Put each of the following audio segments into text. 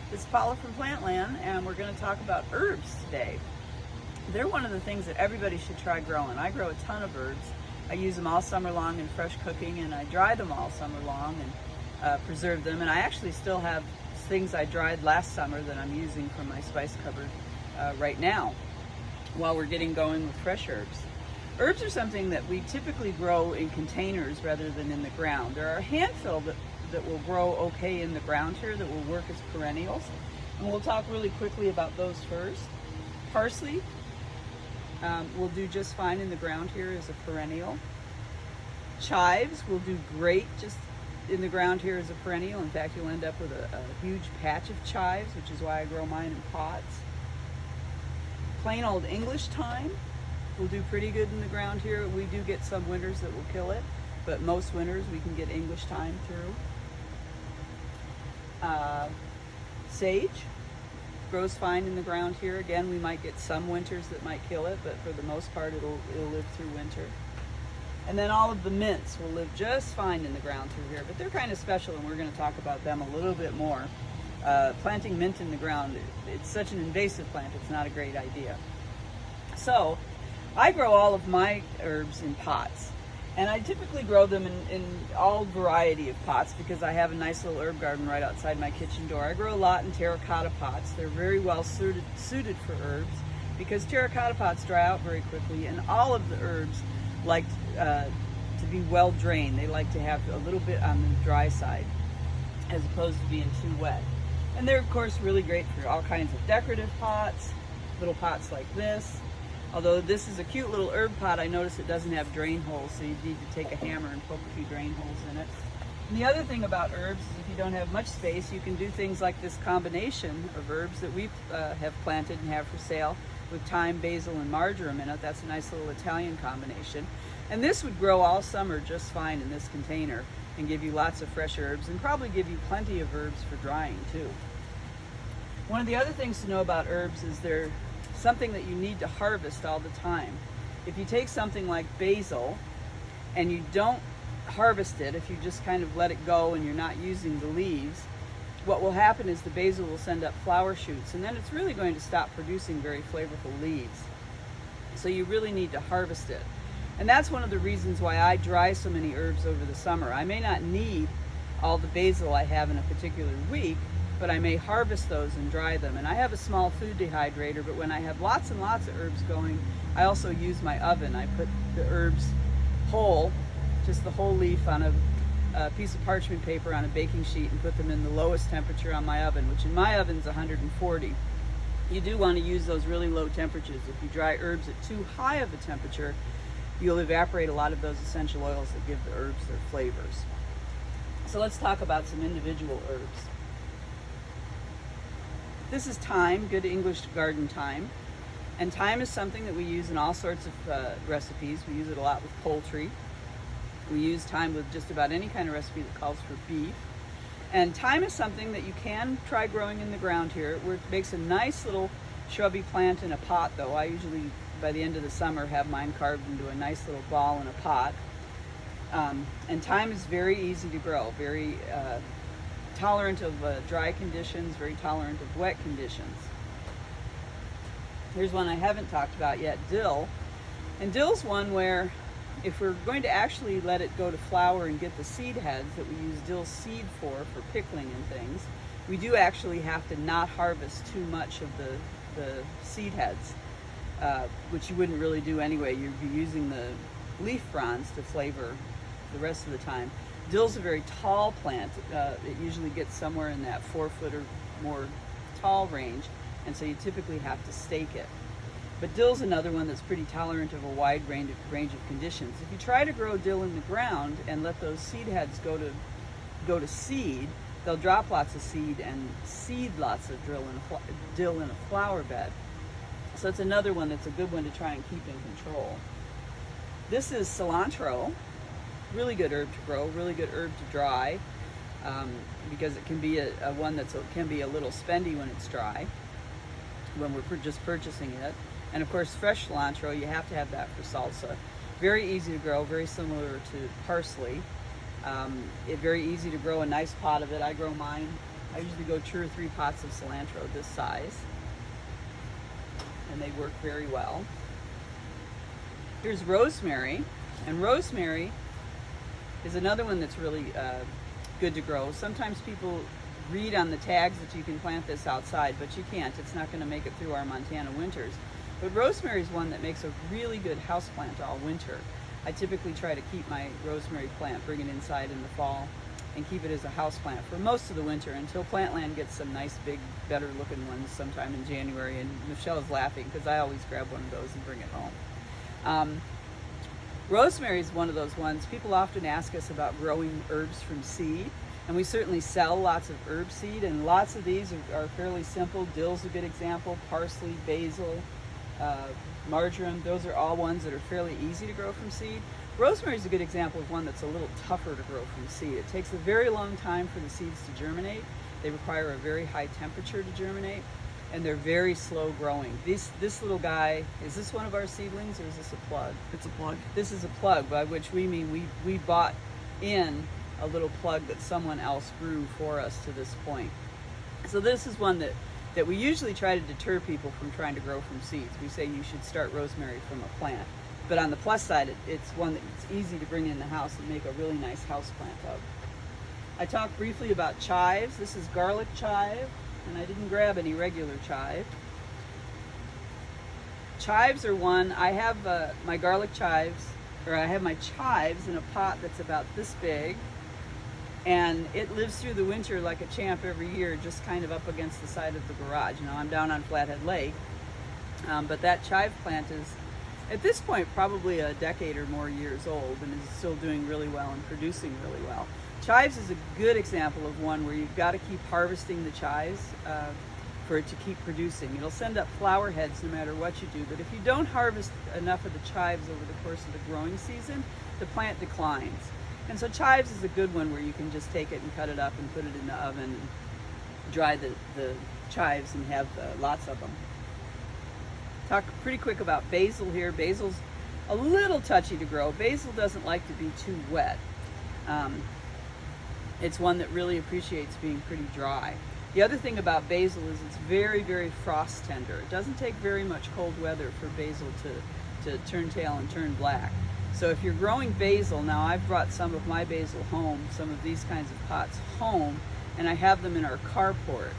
This is Paula from Plantland, and we're going to talk about herbs today. They're one of the things that everybody should try growing. I grow a ton of herbs. I use them all summer long in fresh cooking, and I dry them all summer long and preserve them. And I actually still have things I dried last summer that I'm using from my spice cupboard right now while we're getting going with fresh herbs. Herbs are something that we typically grow in containers rather than in the ground. There are a handful that will grow okay in the ground here that will work as perennials. And we'll talk really quickly about those first. Parsley will do just fine in the ground here as a perennial. Chives will do great just in the ground here as a perennial. In fact, you'll end up with a huge patch of chives, which is why I grow mine in pots. Plain old English thyme will do pretty good in the ground here. We do get some winters that will kill it, but most winters we can get English thyme through. Sage grows fine in the ground here. Again, we might get some winters that might kill it, but for the most part it'll live through winter. And then all of the mints will live just fine in the ground through here, but they're kind of special, and we're going to talk about them a little bit more. Planting mint in the ground, it's such an invasive plant, it's not a great idea. So I grow all of my herbs in pots, and I typically grow them in all variety of pots because I have a nice little herb garden right outside my kitchen door. I grow a lot in terracotta pots. They're very well suited for herbs because terracotta pots dry out very quickly, and all of the herbs like to be well drained. They like to have a little bit on the dry side as opposed to being too wet. And they're of course really great for all kinds of decorative pots, little pots like this. Although this is a cute little herb pot, I notice it doesn't have drain holes, so you need to take a hammer and poke a few drain holes in it. And the other thing about herbs is if you don't have much space, you can do things like this combination of herbs that we have planted and have for sale with thyme, basil, and marjoram in it. That's a nice little Italian combination. And this would grow all summer just fine in this container and give you lots of fresh herbs and probably give you plenty of herbs for drying too. One of the other things to know about herbs is they're something that you need to harvest all the time. If you take something like basil and you don't harvest it, if you just kind of let it go and you're not using the leaves, what will happen is the basil will send up flower shoots, and then it's really going to stop producing very flavorful leaves. So you really need to harvest it. And that's one of the reasons why I dry so many herbs over the summer. I may not need all the basil I have in a particular week, but I may harvest those and dry them. And I have a small food dehydrator, but when I have lots and lots of herbs going, I also use my oven. I put the herbs whole, just the whole leaf, on a piece of parchment paper on a baking sheet and put them in the lowest temperature on my oven, which in my oven is 140. You do want to use those really low temperatures. If you dry herbs at too high of a temperature, you'll evaporate a lot of those essential oils that give the herbs their flavors. So let's talk about some individual herbs. This is thyme, good English garden thyme. And thyme is something that we use in all sorts of recipes. We use it a lot with poultry. We use thyme with just about any kind of recipe that calls for beef. And thyme is something that you can try growing in the ground here. It makes a nice little shrubby plant in a pot, though. I usually, by the end of the summer, have mine carved into a nice little ball in a pot. And thyme is very easy to grow, very tolerant of dry conditions, very tolerant of wet conditions. Here's one I haven't talked about yet, dill. And dill's one where if we're going to actually let it go to flower and get the seed heads that we use dill seed for pickling and things, we do actually have to not harvest too much of the seed heads, which you wouldn't really do anyway. You'd be using the leaf fronds to flavor the rest of the time. Dill's a very tall plant. It usually gets somewhere in that 4 foot or more tall range, and so you typically have to stake it. But dill's another one that's pretty tolerant of a wide range of conditions. If you try to grow dill in the ground and let those seed heads go to seed, they'll drop lots of seed and seed lots of dill in a flower bed. So it's another one that's a good one to try and keep in control. This is cilantro. Really good herb to grow, really good herb to dry, because it can be a one that can be a little spendy when it's dry, when we're just purchasing it. And of course, fresh cilantro, you have to have that for salsa. Very easy to grow, very similar to parsley. It's very easy to grow a nice pot of it. I grow mine I usually go 2 or 3 pots of cilantro this size, and they work very well. Here's rosemary, and rosemary is another one that's really good to grow. Sometimes people read on the tags that you can plant this outside, but you can't. It's not going to make it through our Montana winters. But rosemary is one that makes a really good house plant all winter. I typically try to keep my rosemary plant, bring it inside in the fall, and keep it as a house plant for most of the winter until Plantland gets some nice big, better looking ones sometime in January. And Michelle's laughing because I always grab one of those and bring it home. Rosemary is one of those ones. People often ask us about growing herbs from seed, and we certainly sell lots of herb seed, and lots of these are fairly simple. Dill's a good example, parsley, basil, marjoram. Those are all ones that are fairly easy to grow from seed. Rosemary is a good example of one that's a little tougher to grow from seed. It takes a very long time for the seeds to germinate. They require a very high temperature to germinate, and they're very slow growing. This little guy, is this one of our seedlings or is this a plug? It's a plug. This is a plug, by which we mean we bought in a little plug that someone else grew for us to this point. So this is one that we usually try to deter people from trying to grow from seeds. We say you should start rosemary from a plant. But on the plus side, it's one that's easy to bring in the house and make a really nice house plant of. I talked briefly about chives. This is garlic chive, and I didn't grab any regular chive. Chives are one, I have my garlic chives, or I have my chives in a pot that's about this big, and it lives through the winter like a champ every year, just kind of up against the side of the garage. You know, I'm down on Flathead Lake, but that chive plant is, at this point, probably a decade or more years old and is still doing really well and producing really well. Chives is a good example of one where you've got to keep harvesting the chives for it to keep producing. It'll send up flower heads no matter what you do, but if you don't harvest enough of the chives over the course of the growing season, the plant declines. And so chives is a good one where you can just take it and cut it up and put it in the oven and dry the chives and have lots of them. Talk pretty quick about basil here. Basil's a little touchy to grow. Basil doesn't like to be too wet. It's one that really appreciates being pretty dry. The other thing about basil is it's very, very frost tender. It doesn't take very much cold weather for basil to turn tail and turn black. So if you're growing basil, now I've brought some of my basil home, some of these kinds of pots home, and I have them in our carport.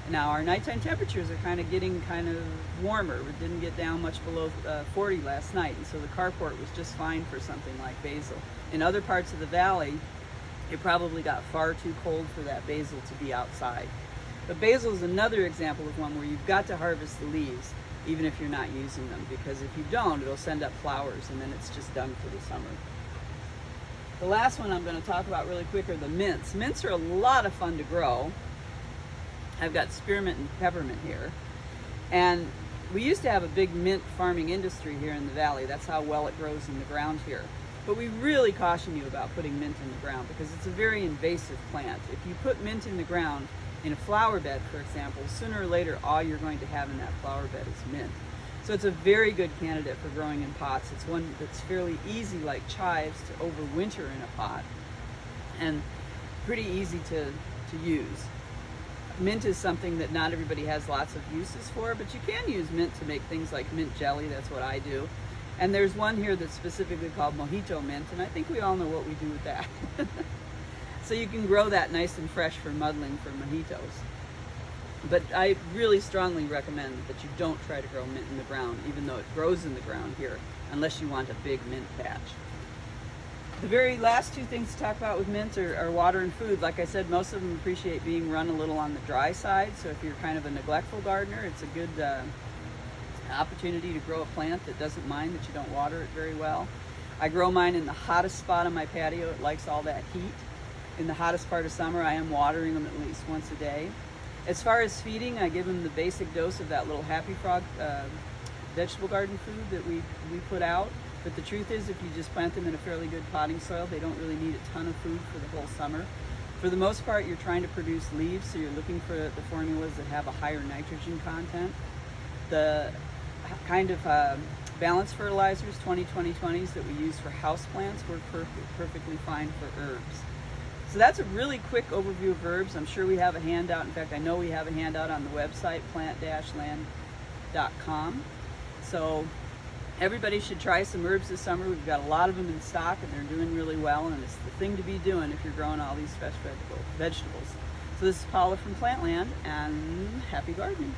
Now our nighttime temperatures are getting warmer. It didn't get down much below 40 last night, and so the carport was just fine for something like basil. In other parts of the valley, it probably got far too cold for that basil to be outside. But basil is another example of one where you've got to harvest the leaves, even if you're not using them, because if you don't, it'll send up flowers and then it's just done for the summer. The last one I'm going to talk about really quick are the mints. Mints are a lot of fun to grow. I've got spearmint and peppermint here. And we used to have a big mint farming industry here in the valley. That's how well it grows in the ground here. But we really caution you about putting mint in the ground because it's a very invasive plant. If you put mint in the ground in a flower bed, for example, sooner or later all you're going to have in that flower bed is mint. So it's a very good candidate for growing in pots. It's one that's fairly easy, like chives, to overwinter in a pot and pretty easy to use. Mint is something that not everybody has lots of uses for, but you can use mint to make things like mint jelly. That's what I do. And there's one here that's specifically called mojito mint, and I think we all know what we do with that. So you can grow that nice and fresh for muddling for mojitos. But I really strongly recommend that you don't try to grow mint in the ground, even though it grows in the ground here, unless you want a big mint patch. The very last two things to talk about with mint are water and food. Like I said, most of them appreciate being run a little on the dry side, so if you're kind of a neglectful gardener, it's a good opportunity to grow a plant that doesn't mind that you don't water it very well. I grow mine in the hottest spot on my patio. It likes all that heat. In the hottest part of summer, I am watering them at least once a day. As far as feeding, I give them the basic dose of that little Happy Frog vegetable garden food that we put out. But the truth is, if you just plant them in a fairly good potting soil, they don't really need a ton of food for the whole summer. For the most part, you're trying to produce leaves, so you're looking for the formulas that have a higher nitrogen content. The kind of balanced fertilizers, 20-20-20s, that we use for house plants work perfectly fine for herbs. So that's a really quick overview of herbs. I'm sure we have a handout. In fact, I know we have a handout on the website, plant-land.com. So everybody should try some herbs this summer. We've got a lot of them in stock and they're doing really well, and it's the thing to be doing if you're growing all these fresh vegetables. So this is Paula from Plantland, and happy gardening.